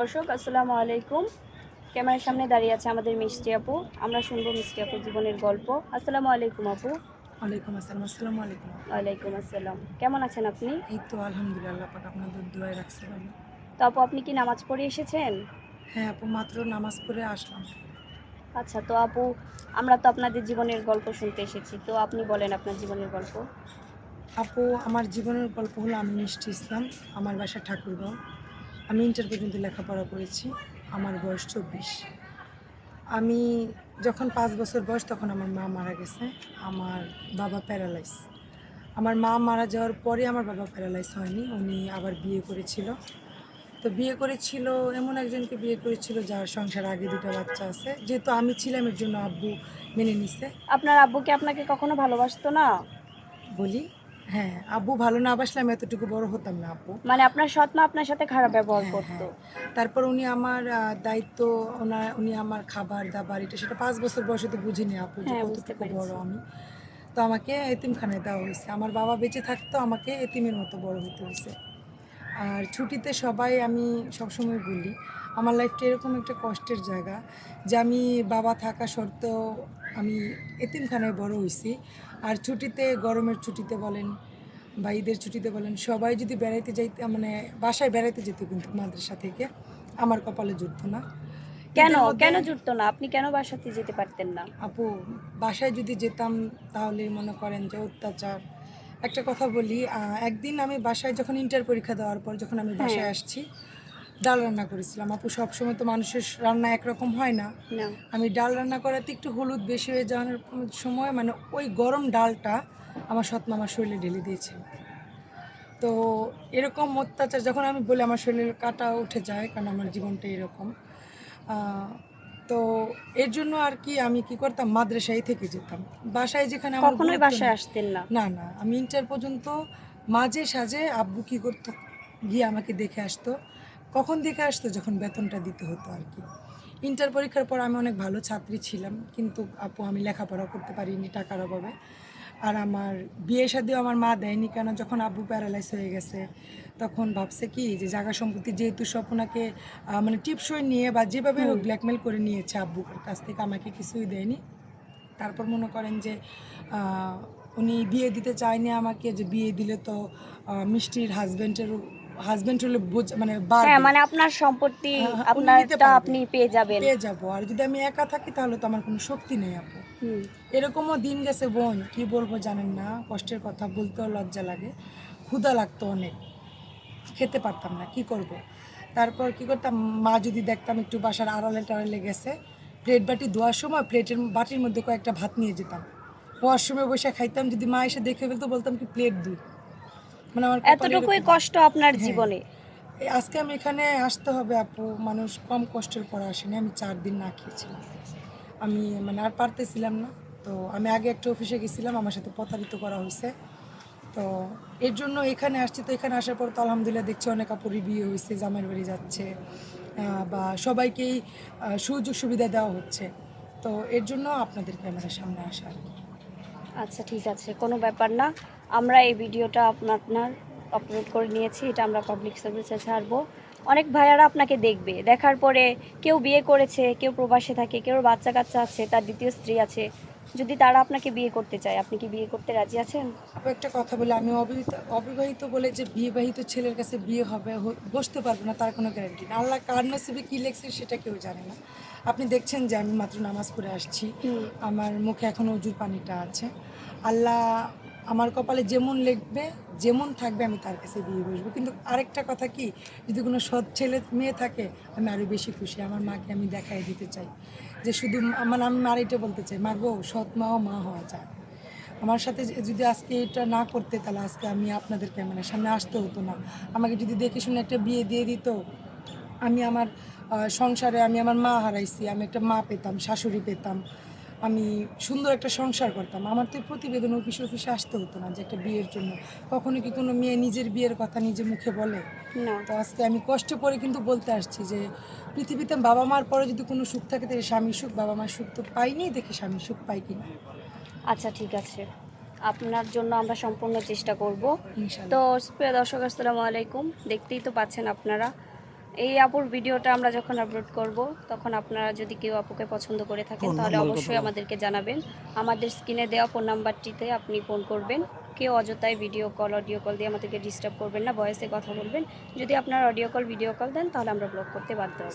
দর্শক আসসালামু আলাইকুম। ক্যামেরার সামনে দাঁড়িয়ে আছে আমাদের মিষ্টি আপু। আমরা শুনবো মিষ্টি আপুর জীবনের গল্প। আসসালামু আলাইকুম আপু। ওয়ালাইকুম আসসালাম। আসসালামু আলাইকুম। ওয়ালাইকুম আসসালাম। কেমন আছেন আপনি? এই তো আলহামদুলিল্লাহ, আল্লাহ পাক আপনাদের দোয়ায় রাখছে ভালো। তো আপু আপনি কি নামাজ পড়ে এসেছেন? হ্যাঁ আপু, মাত্র নামাজ পড়ে আসলাম। আচ্ছা, তো আপু আমরা তো আপনাদের জীবনের গল্প শুনতে এসেছি, তো আপনি বলেন আপনার জীবনের গল্প। আপু, আমার জীবনের গল্প হলো আমি মিষ্টি ইসলাম। আমার বাসা ঠাকুরগাঁও। আমি ইন্টার পর্যন্ত লেখাপড়া করেছি। আমার বয়স 24। আমি যখন 5 বছর বয়স তখন আমার মা মারা গেছে। আমার বাবা প্যারালাইজ। আমার মা মারা যাওয়ার পরে আমার বাবা প্যারালাইজ হয়নি, উনি আবার বিয়ে করেছিল। তো বিয়ে করেছিল, এমন একজনকে বিয়ে করেছিল যার সংসার আগে 2টা বাচ্চা আছে। যেহেতু আমি ছিলাম এর জন্য আব্বু মেনে নিছে। আপনার আব্বু কি আপনাকে কখনো ভালোবাসতো না? বলি, হ্যাঁ, আব্বু ভালো না বাসলে আমি এতটুকু বড় হতাম না আপু। মানে আপনার সৎ মা আপনার সাথে খারাপ ব্যবহার হ্যাঁ, করতো? হ্যাঁ। তারপর উনি আমার দায়িত্ব, উনি আমার খাবার-দাবার এটা সেটা 5 বছর বয়সে তো বুঝিনি আপু যে হ্যাঁ, বুঝতে কতটুকু বড় পেরেছি। আমি। তো আমাকে এতিমখানায় দেওয়া হয়েছে। আমার বাবা বেঁচে থাকতেও আমাকে এতিমের মতো বড় হতে হয়েছে। আর ছুটিতে সবাই, আমি সবসময় বলি, আমার লাইফটা এরকম একটা কষ্টের জায়গা যে আমি বাবা থাকা সত্ত্বেও আমি এতিমখানায় বড় হয়েছি। আর ছুটিতে, গরমের ছুটিতে বলেন বা ঈদের ছুটিতে বলেন, সবাই যদি বেড়াইতে যাইতে, মানে বাসায় বেড়াইতে যেত কিন্তু মাদ্রাসা থেকে, আমার কপালে জুটতো না। কেন ঈদের মধ্যে কেন জুটতো না? আপনি কেন বাসাতে যেতে পারতেন না? আপু, বাসায় যদি যেতাম তাহলে মনে করেন যে অত্যাচার। একটা কথা বলি, একদিন আমি বাসায় যখন ইন্টার পরীক্ষা দেওয়ার পর যখন আমি হ্যাঁ। বাসায় আসছি, ডাল রান্না করেছিলাম। আপু, সবসময় তো মানুষের রান্না একরকম হয় না। না। আমি ডাল রান্না করাতে একটু হলুদ বেশি হয়ে যাওয়ার সময়, মানে ওই গরম ডালটা আমার সৎমা আমার শরীরে ঢেলে দিয়েছিল। তো এরকম অত্যাচার যখন আমি বলি, আমার শরীরের কাঁটা উঠে যায়, কারণ আমার জীবনটা এরকম। আহ, তো এর জন্য আর কি আমি কি করতাম, মাদ্রাসায় থেকে যেতাম। বাসায় যেখানে আমার কখনোই গুরুত্ব বাসায় নেই। আসতেন না? না, না, আমি ইন্টার পর্যন্ত মাঝে সাঝে আব্বু কি করতো, গিয়ে আমাকে দেখে আসতো। কখন দেখে আসতো, যখন বেতনটা দিতে হতো আর কি। ইন্টার পরীক্ষার পর আমি অনেক ভালো ছাত্রী ছিলাম, কিন্তু আপু আমি লেখাপড়া করতে পারিনি টাকার অভাবে। আর আমার বিয়ে শাদিও আমার মা দেয়নি, কেন যখন আব্বু প্যারালাইজ হয়ে গেছে তখন ভাবছে কি যে জায়গা সম্পত্তি যেহেতু সব ওনাকে মানে টিপসই নিয়ে বা যেভাবে হুম। হোক ব্ল্যাকমেল করে নিয়েছে আব্বুর কাছ থেকে, আমাকে কিছুই দেয়নি। তারপর মনে করেন যে আহ, উনি বিয়ে দিতে চায়নি আমাকে, যে বিয়ে দিলে তো মিষ্টির হাজব্যান্ড হলে মানে হ্যাঁ, বাড়বে। মানে আপনার সম্পত্তি উনি নিতে আপনারটা পারবে, আপনি পেয়ে যাবেন। পেয়ে যাবো। আর যদি আমি একা থাকি তাহলে তো আমার কোনো শক্তি নেই আপু। হুম। এরকমও দিন গেছে বোন, কি বলবো জানেন না, কষ্টের কথা বলতেও লজ্জা লাগে। ক্ষুধা লাগতো অনেক, খেতে পারতাম না, কি করব। তারপর কি করতাম, মা যদি দেখতাম একটু বাসার আড়ালে টাড়ালে গেছে, প্লেট বাটি ধোয়ার সময় প্লেটের বাটির মধ্যে কয়েকটা ভাত নিয়ে যেতাম, ওয়াশরুমে বসে খাইতাম। যদি মা এসে দেখে ফেলতো বলতাম কি প্লেট দুই। মানে আমার কপালে এতটুকুই এরকম। কষ্ট আপনার হ্যাঁ, জীবনে? আজকে আমি এখানে আসতে হবে আপু, মানুষ কম কষ্টের পর আসেনি। আমি 4 দিন না খেয়েছিলাম। আমি মানে আর পারতেছিলাম না। তো আমি আগে একটা অফিসে গেছিলাম, আমার সাথে প্রতারিত করা হয়েছে। তো এর জন্য এখানে আসছি। তো এখানে আসার পর তো আলহামদুলিল্লাহ দেখছি অনেক আপুরই বিয়ে হয়েছে, জামাইয়ের বাড়ি যাচ্ছে, বা সবাইকেই সুযোগ সুবিধা দেওয়া হচ্ছে। তো এর জন্য আপনাদের ক্যামেরার সামনে আসা আর কি। আচ্ছা, ঠিক আছে, কোনো ব্যাপার না। আমরা এই ভিডিওটা আপনার আপলোড করে নিয়েছি, এটা আমরা পাবলিক সার্ভিসে ছাড়বো। অনেক ভাইয়ারা আপনাকে দেখবে, দেখার পরে কেউ বিয়ে করেছে, কেউ প্রবাসে থাকে, কেউ বাচ্চা কাচ্চা আছে, তার দ্বিতীয় স্ত্রী আছে। যদি তারা আপনাকে বিয়ে করতে চায়, আপনি কি বিয়ে করতে রাজি আছেন? আপু, একটা কথা বলে, আমি অবিবাহিত বলে যে বিবাহিত ছেলের কাছে বিয়ে হবে, বসতে পারবো না তার কোনো গ্যারান্টি না। আল্লাহ কার নসিবে কী লেখছে সেটা কেউ জানে না। আপনি দেখছেন যে আমি মাত্র নামাজ পড়ে আসছি, হুম। আমার মুখে এখনও অজুর পানিটা আছে। আল্লাহ আমার কপালে যেমন লিখবে, যেমন থাকবে, আমি তার কাছে বিয়ে বসবো। কিন্তু আরেকটা কথা কি, যদি কোনো সৎ ছেলে মেয়ে থাকে আমি আরও বেশি খুশি। আমার মাকে আমি দেখাই দিতে চাই যে শুধু মানে আমি মার এটা বলতে চাই, মা গো, সৎ মাও মা হওয়া যায়। আমার সাথে যদি আজকে এটা না করতে, তাহলে আজকে আমি আপনাদের ক্যামেরার সামনে আসতে হতো না। আমাকে যদি দেখে শুনে একটা বিয়ে দিয়ে দিত, আমি আমার সংসারে, আমি আমার মা হারাইছি, আমি একটা মা পেতাম, শাশুড়ি পেতাম, আমি সুন্দর একটা সংসার করতাম। আমার তো এই প্রতিবেদন অফিসে অফিসে আসতে হতো না যে একটা বিয়ের জন্য। কখনো কি কোনো মেয়ে নিজের বিয়ের কথা নিজে মুখে বলে? না। তো আজকে আমি কষ্টে পড়ে কিন্তু বলতে আসছি যে পৃথিবীতে বাবা মার পরে যদি কোনো সুখ থাকে তাহলে স্বামীর সুখ। বাবা মার সুখ তো পাইনি, দেখে স্বামীর সুখ পাই কিনা। আচ্ছা, ঠিক আছে, আপনার জন্য আমরা সম্পূর্ণ চেষ্টা করব। তো ইনশাল্লাহ। প্রিয় দর্শক আসসালামু আলাইকুম, দেখতেই তো পাচ্ছেন আপনারা, এই আপুর ভিডিওটা আমরা যখন আপলোড করব তখন আপনারা যদি কেউ আপুকে পছন্দ করে থাকেন ফোন তাহলে নাম্বার অবশ্যই কত? আমাদেরকে জানাবেন। আমাদের স্ক্রিনে দেওয়া ফোন নাম্বারটিতে আপনি ফোন করবেন। কেউ অযথায় ভিডিও কল অডিও কল দিয়ে আমাদেরকে ডিস্টার্ব করবেন না, ভয়েসে কথা বলবেন। যদি আপনার অডিও কল ভিডিও কল দেন তাহলে আমরা ব্লক করতে বাধ্য হব।